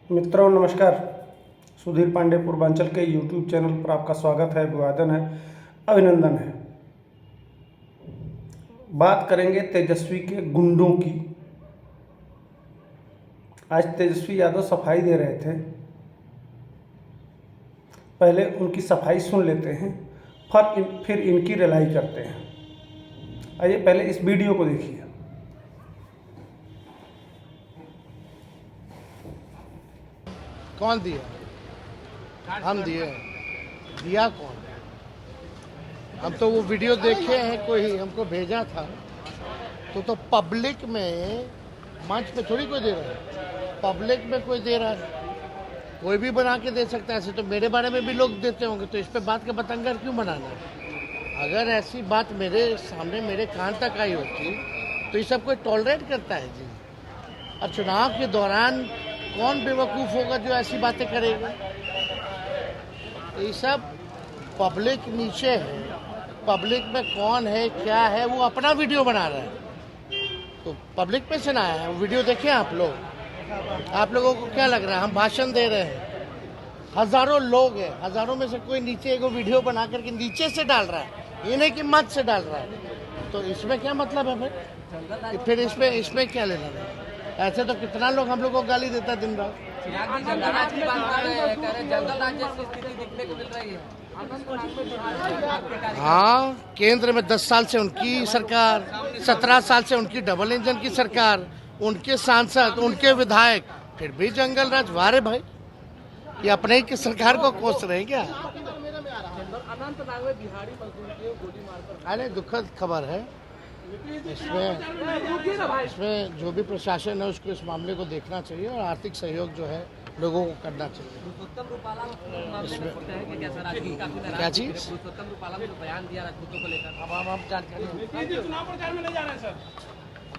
मित्रों नमस्कार। सुधीर पांडे पूर्वांचल के यूट्यूब चैनल पर आपका स्वागत है, अभिवादन है, अभिनंदन है। बात करेंगे तेजस्वी के गुंडों की। आज तेजस्वी यादव सफाई दे रहे थे, पहले उनकी सफाई सुन लेते हैं, फिर इनकी रिलाई करते हैं। आइए पहले इस वीडियो को देखिए। कौन दिया? हम दिए। दिया कौन? हम तो वो वीडियो देखे हैं, कोई हमको भेजा था। तो पब्लिक में, मंच पे थोड़ी कोई दे रहा है, पब्लिक में कोई दे रहा है। कोई भी बना के दे सकता है। ऐसे तो मेरे बारे में भी लोग देते होंगे, तो इस पे बात का बतंगर क्यों बनाना? अगर ऐसी बात मेरे सामने मेरे कान तक आई होती तो ये सब कोई टॉलरेट करता है जी। अब चुनाव के दौरान कौन बेवकूफ़ होगा जो ऐसी बातें करेगा? ये सब पब्लिक नीचे है, पब्लिक में कौन है क्या है वो अपना वीडियो बना रहा है। तो पब्लिक में से ना आया है वो वीडियो। देखें आप लोग, आप लोगों को क्या लग रहा है हम भाषण दे रहे हैं? हजारों लोग हैं, हजारों में से कोई नीचे एक वीडियो बना करके नीचे से डाल रहा है, ये नहीं कि मत से डाल रहा है। तो इसमें क्या मतलब है फिर इसमें क्या लेना है? ऐसे तो कितना लोग हम लोग को गाली देता है दिन रात। हाँ, केंद्र में 10 साल से उनकी सरकार, 17 साल से उनकी डबल इंजन की सरकार, उनके सांसद, उनके विधायक, फिर भी जंगल राज। वारे भाई, ये अपने ही की सरकार को कोस रहे हैं क्या? अरे दुखद खबर है। इसमें जो भी प्रशासन है उसको इस मामले को देखना चाहिए और आर्थिक सहयोग जो है लोगों को करना चाहिए। क्या चीज?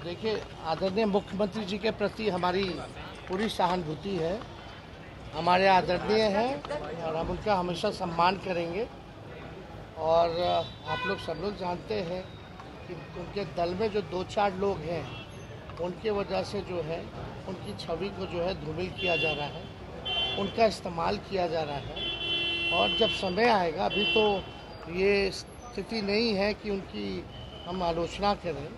देखिए, आदरणीय मुख्यमंत्री जी के प्रति हमारी पूरी सहानुभूति है। हमारे आदरणीय हैं और हम उनका हमेशा सम्मान करेंगे। और आप लोग सब लोग जानते हैं कि उनके दल में जो 2-4 लोग हैं उनके वजह से जो है उनकी छवि को जो है धूमिल किया जा रहा है, उनका इस्तेमाल किया जा रहा है। और जब समय आएगा, अभी तो ये स्थिति नहीं है कि उनकी हम आलोचना करें,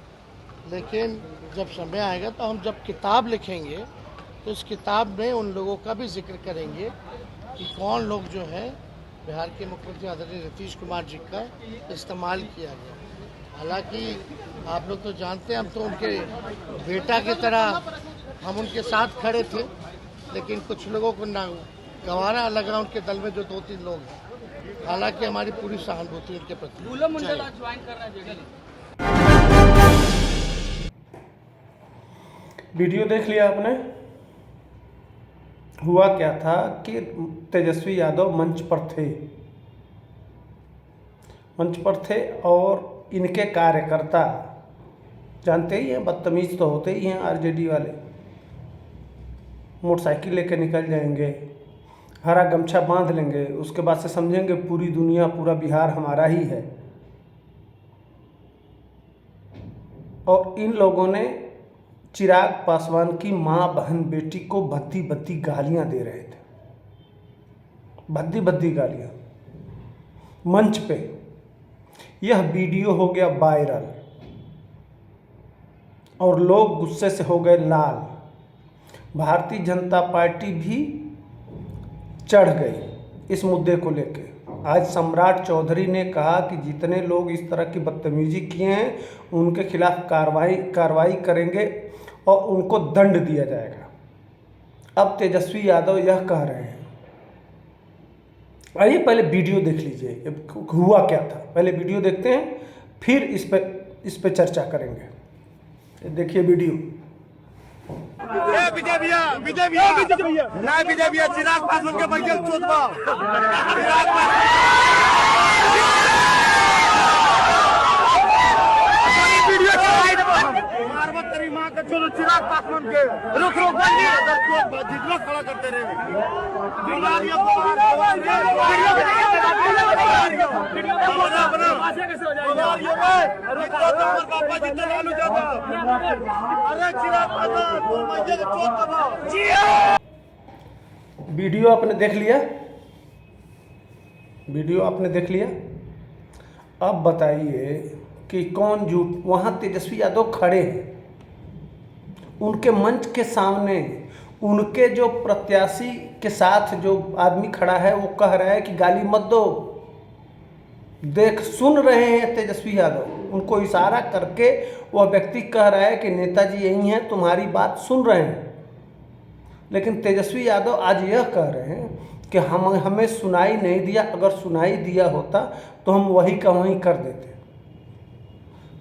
लेकिन जब समय आएगा तो हम जब किताब लिखेंगे तो इस किताब में उन लोगों का भी जिक्र करेंगे कि कौन लोग जो है बिहार के मुख्यमंत्री आदरणीय नीतीश कुमार जी का इस्तेमाल किया गया। हालांकि आप लोग तो जानते हैं, हम तो उनके बेटा की तरह हम उनके साथ खड़े थे, लेकिन कुछ लोगों को ना गंवारा लगा उनके दल में जो 2-3 लोग हैं। हालांकि हमारी पूरी सहानुभूति उनके प्रति। वीडियो देख लिया आपने। हुआ क्या था कि तेजस्वी यादव मंच पर थे और इनके कार्यकर्ता, जानते ही हैं, बदतमीज तो होते ही हैं आरजेडी वाले। मोटरसाइकिल लेके निकल जाएंगे, हरा गमछा बांध लेंगे, उसके बाद से समझेंगे पूरी दुनिया, पूरा बिहार हमारा ही है। और इन लोगों ने चिराग पासवान की माँ, बहन, बेटी को भद्दी भद्दी गालियां दे रहे थे, भद्दी भद्दी गालियां मंच पे। यह वीडियो हो गया वायरल और लोग गुस्से से हो गए लाल। भारतीय जनता पार्टी भी चढ़ गई इस मुद्दे को लेकर। आज सम्राट चौधरी ने कहा कि जितने लोग इस तरह की बदतमीजी किए हैं उनके खिलाफ कार्रवाई करेंगे और उनको दंड दिया जाएगा। अब तेजस्वी यादव यह कह रहे हैं। आइए पहले वीडियो देख लीजिए, हुआ क्या था। पहले वीडियो देखते हैं, फिर इस पे चर्चा करेंगे। देखिए वीडियो। विजय भैया चिराग पासवान के बगल चोट बा। तेरी माँ का चोट चिराग पासवान के रुक जितना खड़ा करते रहे। वीडियो आपने देख लिया, वीडियो आपने देख लिया। अब बताइए कि कौन झूठ। वहाँ तेजस्वी यादव खड़े हैं, उनके मंच के सामने उनके जो प्रत्याशी के साथ जो आदमी खड़ा है वो कह रहा है कि गाली मत दो। देख सुन रहे हैं तेजस्वी यादव, उनको इशारा करके वह व्यक्ति कह रहा है कि नेताजी यही हैं, तुम्हारी बात सुन रहे हैं। लेकिन तेजस्वी यादव आज यह कह रहे हैं कि हमें सुनाई नहीं दिया, अगर सुनाई दिया होता तो हम वही का वहीं कर देते।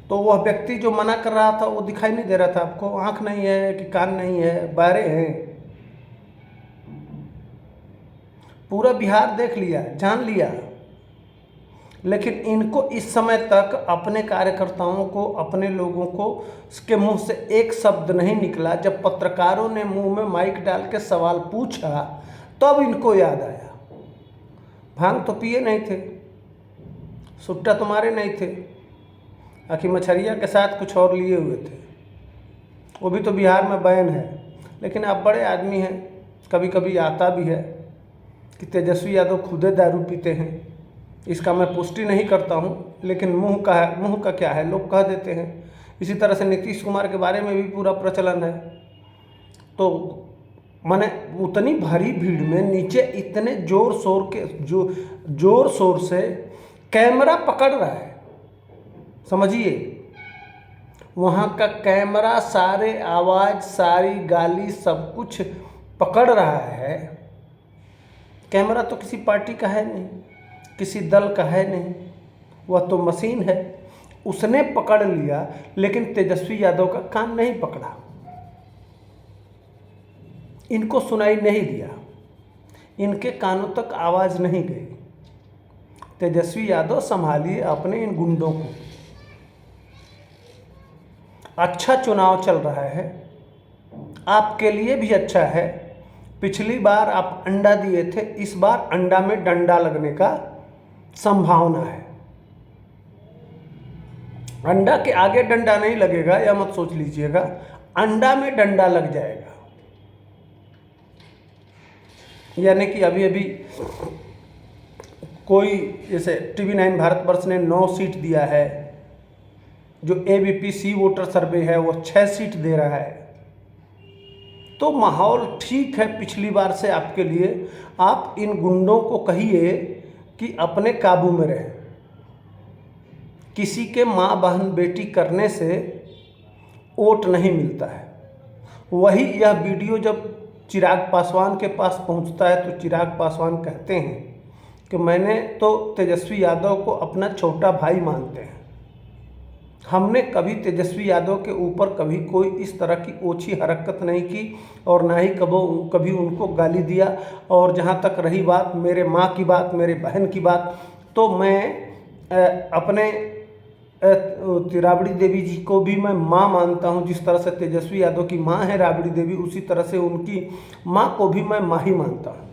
तो वह व्यक्ति जो मना कर रहा था वो दिखाई नहीं दे रहा था आपको? आंख नहीं है कि कान नहीं है, बहरे हैं? पूरा बिहार देख लिया, जान लिया। लेकिन इनको इस समय तक अपने कार्यकर्ताओं को, अपने लोगों को के मुंह से एक शब्द नहीं निकला। जब पत्रकारों ने मुंह में माइक डाल के सवाल पूछा तब इनको याद आया। भांग तो पिए नहीं थे, सुट्टा तुम्हारे नहीं थे, आखिर मछरिया के साथ कुछ और लिए हुए थे। वो भी तो बिहार में बैन है। लेकिन आप बड़े आदमी हैं, कभी कभी आता भी है कि तेजस्वी यादव खुदे दारू पीते हैं। इसका मैं पुष्टि नहीं करता हूँ, लेकिन मुंह का क्या है, लोग कह देते हैं। इसी तरह से नीतीश कुमार के बारे में भी पूरा प्रचलन है। तो माने उतनी भारी भीड़ में नीचे इतने जोर शोर से कैमरा पकड़ रहा है, समझिए। वहाँ का कैमरा सारे आवाज़, सारी गाली, सब कुछ पकड़ रहा है। कैमरा तो किसी पार्टी का है नहीं, किसी दल का है नहीं, वह तो मशीन है। उसने पकड़ लिया, लेकिन तेजस्वी यादव का कान नहीं पकड़ा, इनको सुनाई नहीं दिया, इनके कानों तक आवाज़ नहीं गई। तेजस्वी यादव संभालिए अपने इन गुंडों को। अच्छा चुनाव चल रहा है, आपके लिए भी अच्छा है। पिछली बार आप अंडा दिए थे, इस बार अंडा में डंडा लगने का संभावना है। अंडा के आगे डंडा नहीं लगेगा, या मत सोच लीजिएगा, अंडा में डंडा लग जाएगा। यानी कि अभी अभी कोई जैसे TV9 भारतवर्ष ने 9 सीट दिया है, जो ABPC वोटर सर्वे है वो 6 सीट दे रहा है। तो माहौल ठीक है पिछली बार से आपके लिए। आप इन गुंडों को कहिए कि अपने काबू में रहे। किसी के माँ बहन बेटी करने से वोट नहीं मिलता है। वही यह वीडियो जब चिराग पासवान के पास पहुंचता है तो चिराग पासवान कहते हैं कि मैंने तो तेजस्वी यादव को अपना छोटा भाई मानते हैं। हमने कभी तेजस्वी यादव के ऊपर कभी कोई इस तरह की ओछी हरकत नहीं की और ना ही कभी उनको गाली दिया। और जहाँ तक रही बात मेरे माँ की बात, मेरे बहन की बात, तो मैं अपने राबड़ी देवी जी को भी मैं माँ मानता हूँ। जिस तरह से तेजस्वी यादव की माँ है राबड़ी देवी, उसी तरह से उनकी माँ को भी मैं माँ ही मानता हूँ।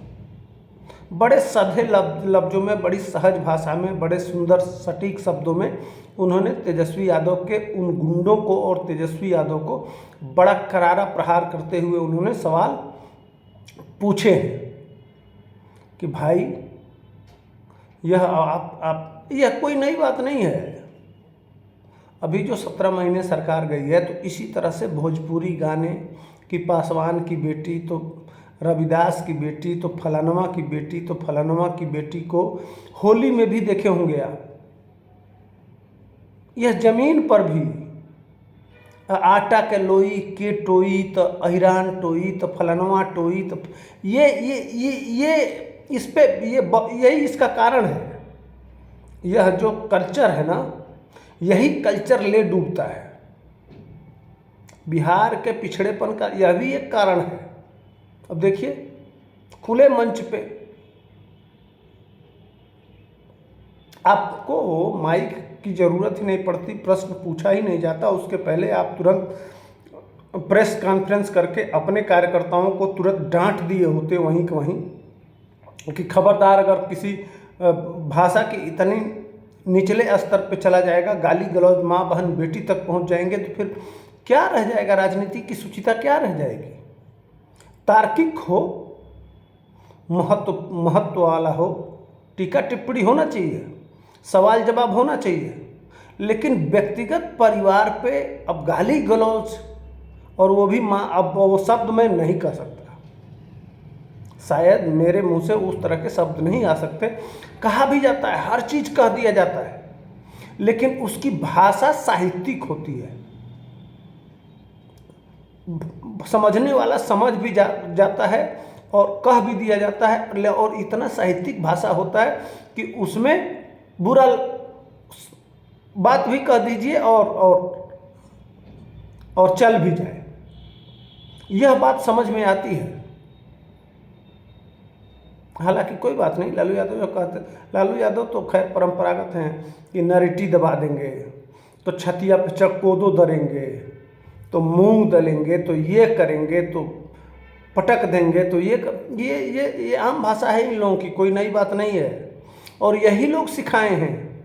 बड़े सधे लफ्ज़ों में, बड़ी सहज भाषा में, बड़े सुंदर सटीक शब्दों में उन्होंने तेजस्वी यादव के उन गुंडों को और तेजस्वी यादव को बड़ा करारा प्रहार करते हुए उन्होंने सवाल पूछे हैं कि भाई यह कोई नई बात नहीं है। अभी जो 17 महीने सरकार गई है तो इसी तरह से भोजपुरी गाने कि पासवान की बेटी तो रविदास की बेटी तो फलानवा की बेटी तो फलानवा की बेटी को होली में भी देखे होंगे आप। यह जमीन पर भी आटा के लोई के टोई तो अहिरान टोई तो फलानवा टोई तो ये इस पे यही इसका कारण है। यह जो कल्चर है ना, यही कल्चर ले डूबता है। बिहार के पिछड़ेपन का यह भी एक कारण है। अब देखिए खुले मंच पे आपको माइक की ज़रूरत ही नहीं पड़ती, प्रश्न पूछा ही नहीं जाता, उसके पहले आप तुरंत प्रेस कॉन्फ्रेंस करके अपने कार्यकर्ताओं को तुरंत डांट दिए होते वहीं के वहीं कि खबरदार अगर किसी भाषा की इतनी निचले स्तर पे चला जाएगा, गाली गलौज माँ बहन बेटी तक पहुंच जाएंगे, तो फिर क्या रह जाएगा, राजनीति की शुचिता क्या रह जाएगी। तार्किक हो, महत्व वाला हो, टीका टिप्पणी होना चाहिए, सवाल जवाब होना चाहिए, लेकिन व्यक्तिगत परिवार पे अब गाली गलौज और वो भी अब वो शब्द मैं नहीं कह सकता, शायद मेरे मुंह से उस तरह के शब्द नहीं आ सकते। कहा भी जाता है, हर चीज़ कह दिया जाता है, लेकिन उसकी भाषा साहित्यिक होती है, समझने वाला समझ भी जाता है और कह भी दिया जाता है, और इतना साहित्यिक भाषा होता है कि उसमें बुरा बात भी कह दीजिए और चल भी जाए, यह बात समझ में आती है। हालांकि कोई बात नहीं, लालू यादव जो कहते, लालू यादव तो खैर परंपरागत हैं कि नरीटी दबा देंगे तो छतिया पे चक्कोदो दरेंगे, तो मूंग दलेंगे, तो ये करेंगे, तो पटक देंगे, तो ये आम भाषा है इन लोगों की, कोई नई बात नहीं है। और यही लोग सिखाए हैं।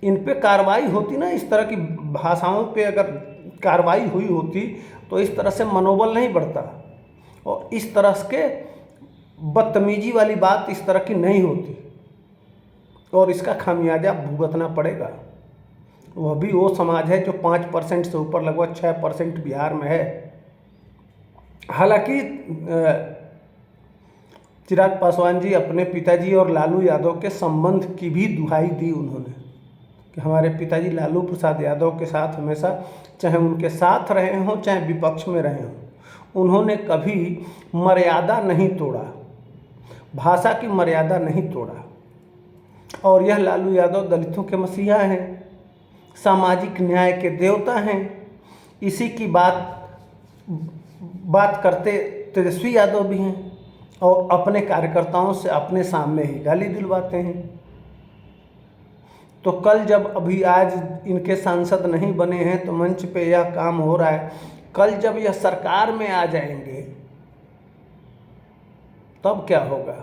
इन पे कार्रवाई होती ना, इस तरह की भाषाओं पे अगर कार्रवाई हुई होती तो इस तरह से मनोबल नहीं बढ़ता, और इस तरह के बदतमीजी वाली बात इस तरह की नहीं होती, और इसका खामियाजा भुगतना पड़ेगा। वह भी वो समाज है जो 5% से ऊपर लगभग 6% बिहार में है। हालांकि चिराग पासवान जी अपने पिताजी और लालू यादव के संबंध की भी दुहाई दी उन्होंने कि हमारे पिताजी लालू प्रसाद यादव के साथ हमेशा, चाहे उनके साथ रहे हों चाहे विपक्ष में रहे हों, उन्होंने कभी मर्यादा नहीं तोड़ा, भाषा की मर्यादा नहीं तोड़ा। और यह लालू यादव दलितों के मसीहा हैं, सामाजिक न्याय के देवता हैं। इसी की बात करते तेजस्वी यादव भी हैं, और अपने कार्यकर्ताओं से अपने सामने ही गाली दिलवाते हैं। तो कल जब अभी आज इनके सांसद नहीं बने हैं तो मंच पे यह काम हो रहा है, कल जब यह सरकार में आ जाएंगे तब क्या होगा?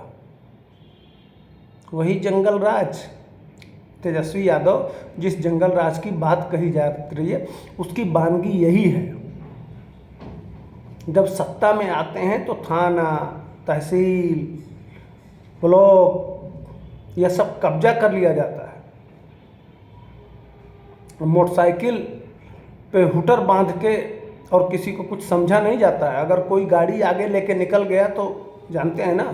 वही जंगल राज। तेजस्वी यादव जिस जंगल राज की बात कही जा रही है उसकी वानगी यही है, जब सत्ता में आते हैं तो थाना, तहसील, ब्लॉक यह सब कब्जा कर लिया जाता है। मोटरसाइकिल पे हुटर बांध के और किसी को कुछ समझा नहीं जाता है। अगर कोई गाड़ी आगे लेके निकल गया तो जानते हैं ना,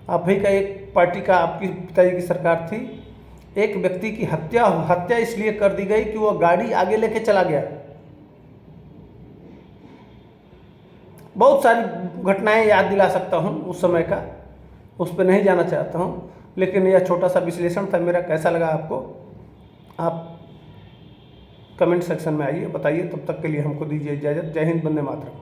आप ही का एक पार्टी का, आपकी पिताजी की सरकार थी, एक व्यक्ति की हत्या इसलिए कर दी गई कि वह गाड़ी आगे लेके चला गया। बहुत सारी घटनाएं याद दिला सकता हूं उस समय का, उस पर नहीं जाना चाहता हूं, लेकिन यह छोटा सा विश्लेषण था मेरा। कैसा लगा आपको? आप कमेंट सेक्शन में आइए, बताइए। तब तक के लिए हमको दीजिए इजाज़त। जय हिंद, वंदे मातरम।